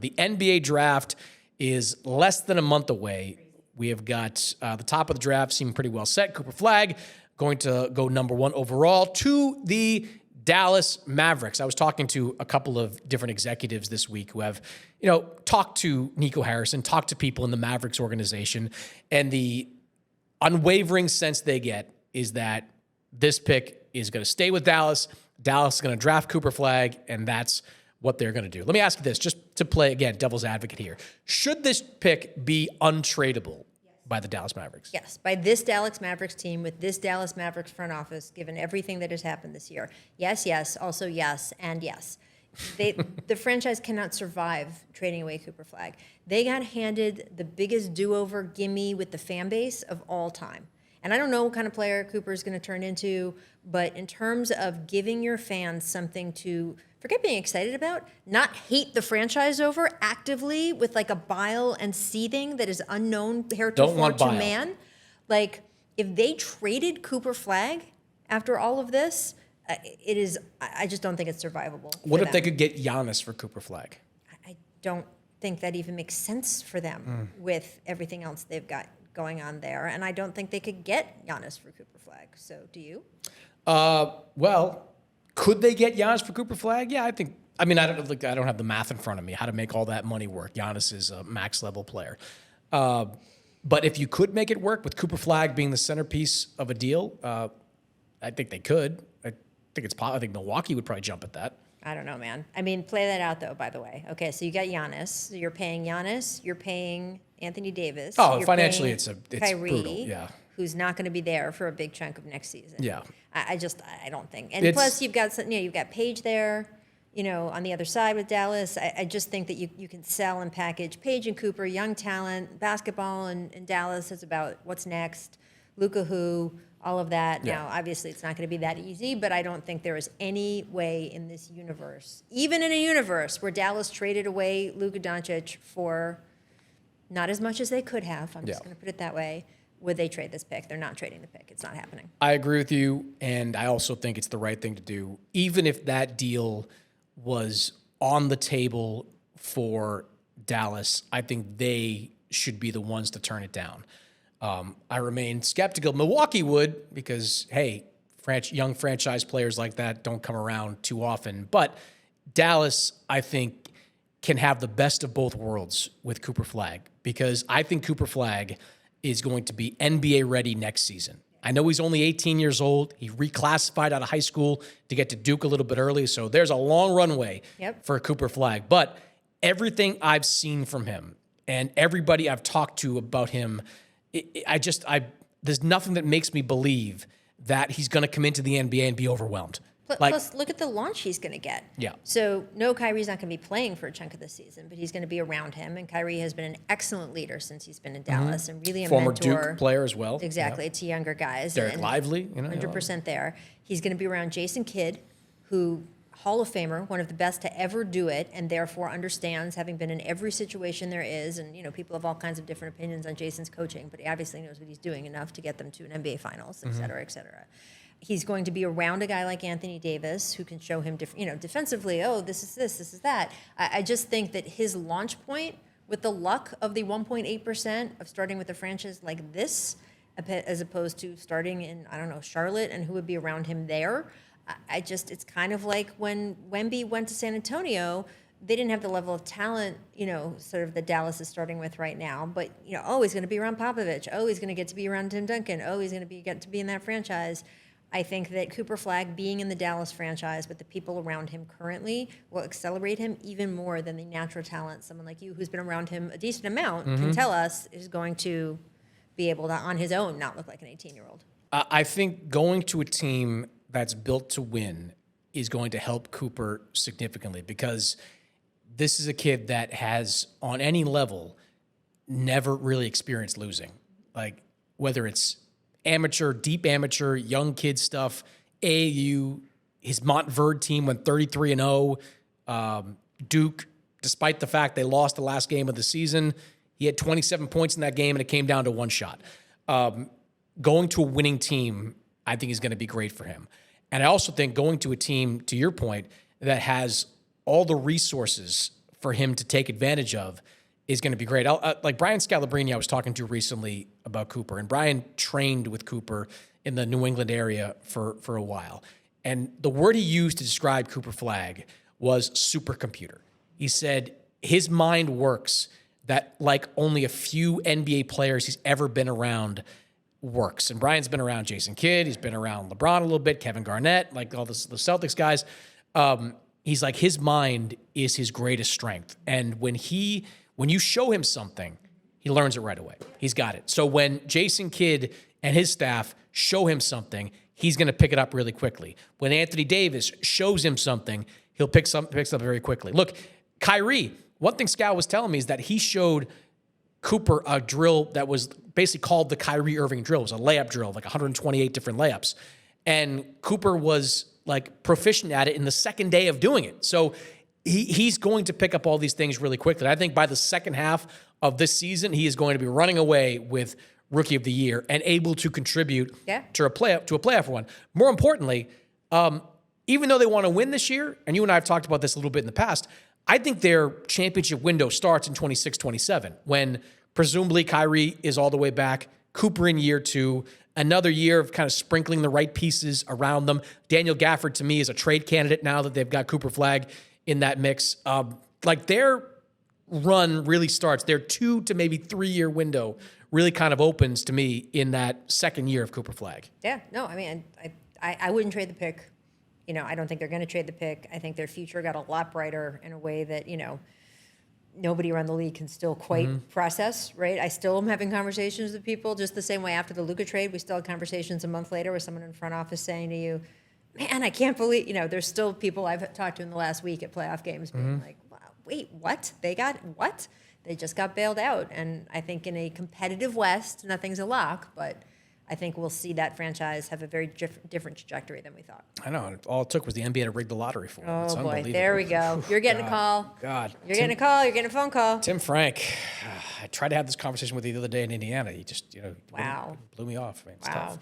The NBA draft is less than a month away. We have got the top of the draft seeming pretty well set. Cooper Flagg going to go number 1 overall to the Dallas Mavericks. I was talking to a couple of different executives this week who have, talked to Nico Harrison, talked to people in the Mavericks organization, and the unwavering sense they get is that this pick is going to stay with Dallas. Dallas is going to draft Cooper Flagg, and that's what they're going to do. Let me ask you this, just to play, again, devil's advocate here. Should this pick be untradeable by the Dallas Mavericks? Yes, by this Dallas Mavericks team with this Dallas Mavericks front office, given everything that has happened this year. Yes, yes, also yes, and yes. The franchise cannot survive trading away Cooper Flagg. They got handed the biggest do-over gimme with the fan base of all time. And I don't know what kind of player Cooper is going to turn into, but in terms of giving your fans something to, forget being excited about, not hate the franchise over actively with like a bile and seething that is unknown heretofore to man. Like, if they traded Cooper Flagg after all of this, I just don't think it's survivable. What if they could get Giannis for Cooper Flagg? I don't think that even makes sense for them with everything else they've got going on there. And I don't think they could get Giannis for Cooper Flagg. So do you? Well, could they get Giannis for Cooper Flagg? Yeah, I don't have the math in front of me, how to make all that money work. Giannis is a max level player. But if you could make it work with Cooper Flagg being the centerpiece of a deal, I think they could. I think Milwaukee would probably jump at that. I don't know, man. I mean, play that out, though, by the way. Okay, so you got Giannis. So you're paying Giannis. You're paying Anthony Davis. Oh, financially, it's Kyrie, brutal. Yeah. Who's not going to be there for a big chunk of next season. Yeah. I don't think. And plus, you've got you've got Page there, on the other side with Dallas. I just think that you can sell and package Page and Cooper, young talent, basketball in Dallas is about what's next, Luka who, all of that. Yeah. Now, obviously, it's not going to be that easy, but I don't think there is any way in this universe, even in a universe where Dallas traded away Luka Doncic for not as much as they could have, I'm just going to put it that way, would they trade this pick? They're not trading the pick. It's not happening. I agree with you, and I also think it's the right thing to do. Even if that deal was on the table for Dallas, I think they should be the ones to turn it down. I remain skeptical. Milwaukee would, because, hey, young franchise players like that don't come around too often. But Dallas, I think, can have the best of both worlds with Cooper Flagg, because I think Cooper Flagg is going to be NBA ready next season. I know he's only 18 years old. He reclassified out of high school to get to Duke a little bit early, so there's a long runway for Cooper Flagg. But everything I've seen from him and everybody I've talked to about him, there's nothing that makes me believe that he's going to come into the NBA and be overwhelmed. Plus, look at the launch he's going to get. Yeah. So, no, Kyrie's not going to be playing for a chunk of the season, but he's going to be around him. And Kyrie has been an excellent leader since he's been in Dallas, and really a former mentor. Duke player as well. Exactly, to younger guys. Derek Lively, 100% there. He's going to be around Jason Kidd, who Hall of Famer, one of the best to ever do it, and therefore understands, having been in every situation there is. And people have all kinds of different opinions on Jason's coaching, but he obviously knows what he's doing enough to get them to an NBA Finals, et cetera, et cetera. He's going to be around a guy like Anthony Davis who can show him, defensively, this is that. I just think that his launch point, with the luck of the 1.8% of starting with a franchise like this, as opposed to starting in, Charlotte, and who would be around him there, it's kind of like when Wemby went to San Antonio. They didn't have the level of talent, sort of that Dallas is starting with right now. But, he's going to be around Popovich. He's going to get to be around Tim Duncan. He's going to get to be in that franchise. I think that Cooper Flagg being in the Dallas franchise with the people around him currently will accelerate him even more than the natural talent someone like you, who's been around him a decent amount, can tell us is going to be able to, on his own, not look like an 18-year-old. I think going to a team that's built to win is going to help Cooper significantly, because this is a kid that has, on any level, never really experienced losing. Like, whether it's amateur, deep amateur, young kid stuff, AAU, his Montverde team went 33-0. Duke, despite the fact they lost the last game of the season, he had 27 points in that game, and it came down to one shot. Going to a winning team, I think, is going to be great for him. And I also think going to a team, to your point, that has all the resources for him to take advantage of is going to be great. Like Brian Scalabrine, I was talking to recently about Cooper, and Brian trained with Cooper in the New England area for a while. And the word he used to describe Cooper Flagg was supercomputer. He said his mind works that like only a few NBA players he's ever been around works. And Brian's been around Jason Kidd. He's been around LeBron a little bit, Kevin Garnett, like all the Celtics guys. He's like, his mind is his greatest strength. And when you show him something, he learns it right away. He's got it. So when Jason Kidd and his staff show him something, he's going to pick it up really quickly. When Anthony Davis shows him something, he'll picks up very quickly. Look, Kyrie, one thing Scal was telling me is that he showed Cooper a drill that was basically called the Kyrie Irving drill. It was a layup drill, like 128 different layups. And Cooper was like proficient at it in the second day of doing it. So he's going to pick up all these things really quickly. I think by the second half of this season, he is going to be running away with Rookie of the Year and able to contribute to a playoff run. More importantly, even though they want to win this year, and you and I have talked about this a little bit in the past, I think their championship window starts in 26-27 when presumably Kyrie is all the way back, Cooper in year 2, another year of kind of sprinkling the right pieces around them. Daniel Gafford, to me, is a trade candidate now that they've got Cooper Flagg in that mix. Like their run really starts, their 2 to maybe 3 year window really kind of opens to me in that second year of Cooper Flagg. Yeah, no, I mean, I wouldn't trade the pick. You know, I don't think they're going to trade the pick. I think their future got a lot brighter in a way that, you know, nobody around the league can still quite process, right? I still am having conversations with people just the same way after the Luka trade. We still had conversations a month later with someone in front office saying to you, man, I can't believe, you know, there's still people I've talked to in the last week at playoff games being like, wow, wait, what? They got what? They just got bailed out. And I think in a competitive West, nothing's a lock, but I think we'll see that franchise have a very different trajectory than we thought. I know. All it took was the NBA to rig the lottery for them. Oh, boy. There we go. You're getting a call. God. You're getting a call. You're getting a phone call. Tim Frank. I tried to have this conversation with you the other day in Indiana. He just, Wow. blew me off. I mean, it's Wow. tough.